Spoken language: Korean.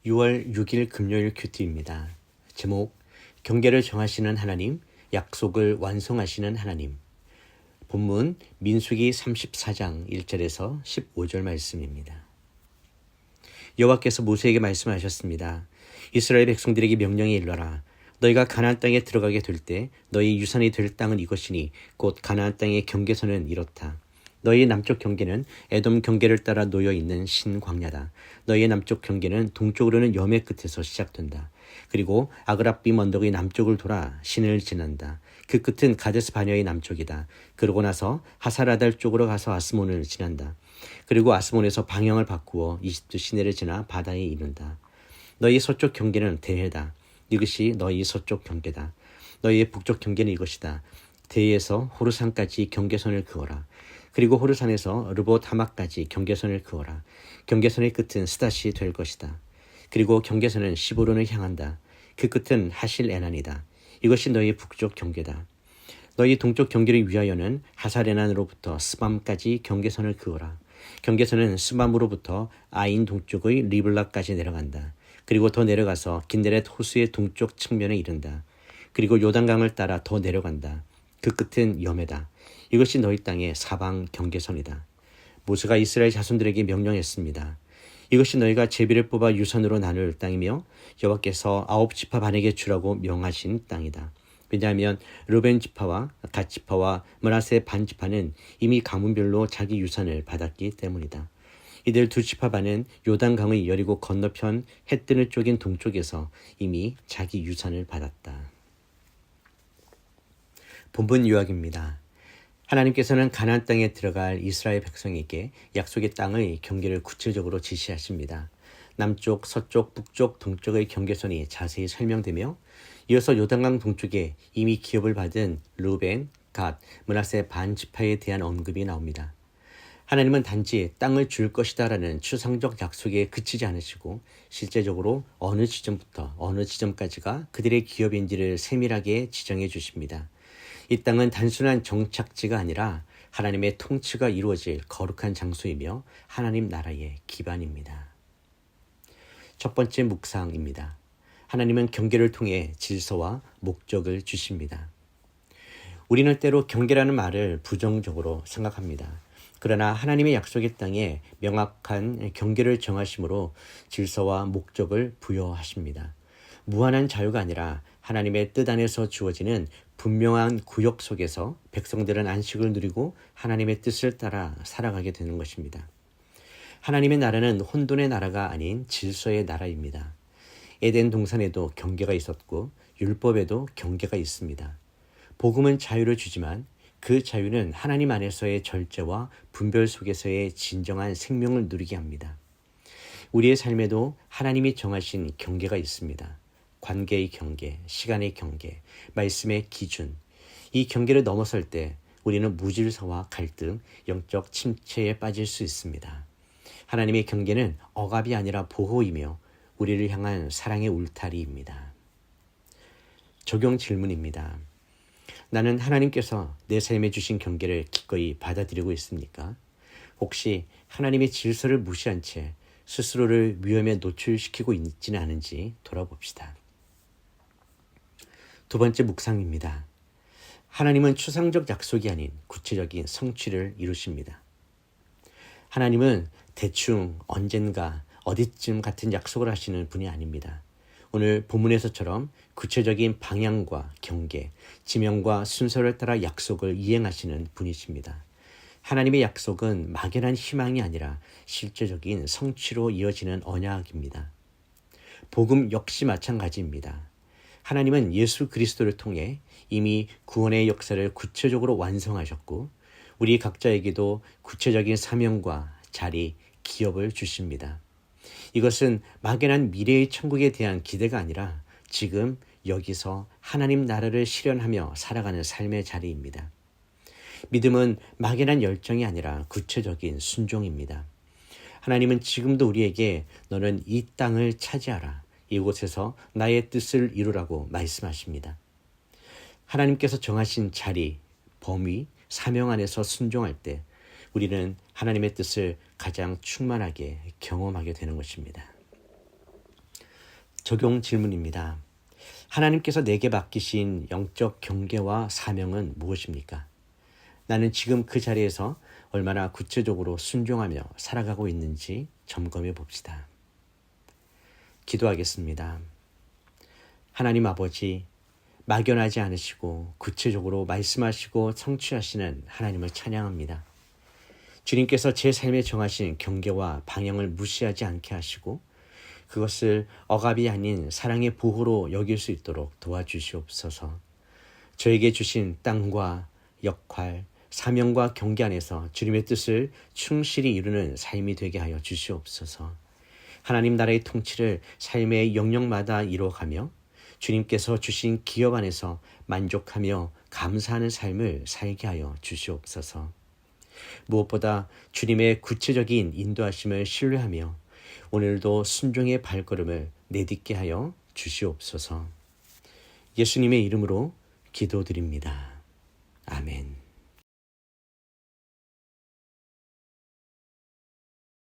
6월 6일 금요일 큐티입니다. 제목, 경계를 정하시는 하나님, 약속을 완성하시는 하나님. 본문 민수기 34장 1절에서 15절 말씀입니다. 여호와께서 모세에게 말씀하셨습니다. 이스라엘 백성들에게 명령이 일러라. 너희가 가나안 땅에 들어가게 될 때 너희 유산이 될 땅은 이것이니 곧 가나안 땅의 경계선은 이렇다. 너희의 남쪽 경계는 에돔 경계를 따라 놓여 있는 신광야다. 너희의 남쪽 경계는 동쪽으로는 여매 끝에서 시작된다. 그리고 아그라빔 언덕의 남쪽을 돌아 신을 지난다. 그 끝은 가데스 바네아의 남쪽이다. 그러고 나서 하사라달 쪽으로 가서 아스몬을 지난다. 그리고 아스몬에서 방향을 바꾸어 이집트 시내를 지나 바다에 이른다. 너희 서쪽 경계는 대해다. 이것이 너희 서쪽 경계다. 너희의 북쪽 경계는 이것이다. 대해에서 호르산까지 경계선을 그어라. 그리고 호르산에서 르봇 하마까지 경계선을 그어라. 경계선의 끝은 스닷이 될 것이다. 그리고 경계선은 시보론을 향한다. 그 끝은 하실 에난이다. 이것이 너희 북쪽 경계다. 너희 동쪽 경계를 위하여는 하살에난으로부터 스밤까지 경계선을 그어라. 경계선은 스밤으로부터 아인 동쪽의 리블라까지 내려간다. 그리고 더 내려가서 긴네렛 호수의 동쪽 측면에 이른다. 그리고 요단강을 따라 더 내려간다. 그 끝은 여매다. 이것이 너희 땅의 사방 경계선이다. 모세가 이스라엘 자손들에게 명령했습니다. 이것이 너희가 제비를 뽑아 유산으로 나눌 땅이며 여호와께서 9지파 반에게 주라고 명하신 땅이다. 왜냐하면 르벤 지파와 갓 지파와 므낫세 반 지파는 이미 가문별로 자기 유산을 받았기 때문이다. 이들 2지파 반은 요단강의 여리고 건너편 해 뜨는 쪽인 동쪽에서 이미 자기 유산을 받았다. 본문 요약입니다. 하나님께서는 가나안 땅에 들어갈 이스라엘 백성에게 약속의 땅의 경계를 구체적으로 지시하십니다. 남쪽, 서쪽, 북쪽, 동쪽의 경계선이 자세히 설명되며 이어서 요단강 동쪽에 이미 기업을 받은 르벤, 갓, 므낫세 반 지파에 대한 언급이 나옵니다. 하나님은 단지 땅을 줄 것이다라는 추상적 약속에 그치지 않으시고 실제적으로 어느 지점부터 어느 지점까지가 그들의 기업인지를 세밀하게 지정해 주십니다. 이 땅은 단순한 정착지가 아니라 하나님의 통치가 이루어질 거룩한 장소이며 하나님 나라의 기반입니다. 첫 번째 묵상입니다. 하나님은 경계를 통해 질서와 목적을 주십니다. 우리는 때로 경계라는 말을 부정적으로 생각합니다. 그러나 하나님의 약속의 땅에 명확한 경계를 정하심으로 질서와 목적을 부여하십니다. 무한한 자유가 아니라 하나님의 뜻 안에서 주어지는 분명한 구역 속에서 백성들은 안식을 누리고 하나님의 뜻을 따라 살아가게 되는 것입니다. 하나님의 나라는 혼돈의 나라가 아닌 질서의 나라입니다. 에덴 동산에도 경계가 있었고 율법에도 경계가 있습니다. 복음은 자유를 주지만 그 자유는 하나님 안에서의 절제와 분별 속에서의 진정한 생명을 누리게 합니다. 우리의 삶에도 하나님이 정하신 경계가 있습니다. 관계의 경계, 시간의 경계, 말씀의 기준. 이 경계를 넘어설 때 우리는 무질서와 갈등, 영적 침체에 빠질 수 있습니다. 하나님의 경계는 억압이 아니라 보호이며 우리를 향한 사랑의 울타리입니다. 적용 질문입니다. 나는 하나님께서 내 삶에 주신 경계를 기꺼이 받아들이고 있습니까? 혹시 하나님의 질서를 무시한 채 스스로를 위험에 노출시키고 있지는 않은지 돌아봅시다. 두 번째 묵상입니다. 하나님은 추상적 약속이 아닌 구체적인 성취를 이루십니다. 하나님은 대충 언젠가 어디쯤 같은 약속을 하시는 분이 아닙니다. 오늘 본문에서처럼 구체적인 방향과 경계, 지명과 순서를 따라 약속을 이행하시는 분이십니다. 하나님의 약속은 막연한 희망이 아니라 실제적인 성취로 이어지는 언약입니다. 복음 역시 마찬가지입니다. 하나님은 예수 그리스도를 통해 이미 구원의 역사를 구체적으로 완성하셨고 우리 각자에게도 구체적인 사명과 자리, 기업을 주십니다. 이것은 막연한 미래의 천국에 대한 기대가 아니라 지금 여기서 하나님 나라를 실현하며 살아가는 삶의 자리입니다. 믿음은 막연한 열정이 아니라 구체적인 순종입니다. 하나님은 지금도 우리에게 너는 이 땅을 차지하라. 이곳에서 나의 뜻을 이루라고 말씀하십니다. 하나님께서 정하신 자리, 범위, 사명 안에서 순종할 때 우리는 하나님의 뜻을 가장 충만하게 경험하게 되는 것입니다. 적용 질문입니다. 하나님께서 내게 맡기신 영적 경계와 사명은 무엇입니까? 나는 지금 그 자리에서 얼마나 구체적으로 순종하며 살아가고 있는지 점검해 봅시다. 기도하겠습니다. 하나님 아버지, 막연하지 않으시고 구체적으로 말씀하시고 성취하시는 하나님을 찬양합니다. 주님께서 제 삶에 정하신 경계와 방향을 무시하지 않게 하시고 그것을 억압이 아닌 사랑의 보호로 여길 수 있도록 도와주시옵소서. 저에게 주신 땅과 역할, 사명과 경계 안에서 주님의 뜻을 충실히 이루는 삶이 되게 하여 주시옵소서. 하나님 나라의 통치를 삶의 영역마다 이루어가며 주님께서 주신 기업 안에서 만족하며 감사하는 삶을 살게 하여 주시옵소서. 무엇보다 주님의 구체적인 인도하심을 신뢰하며 오늘도 순종의 발걸음을 내딛게 하여 주시옵소서. 예수님의 이름으로 기도드립니다. 아멘.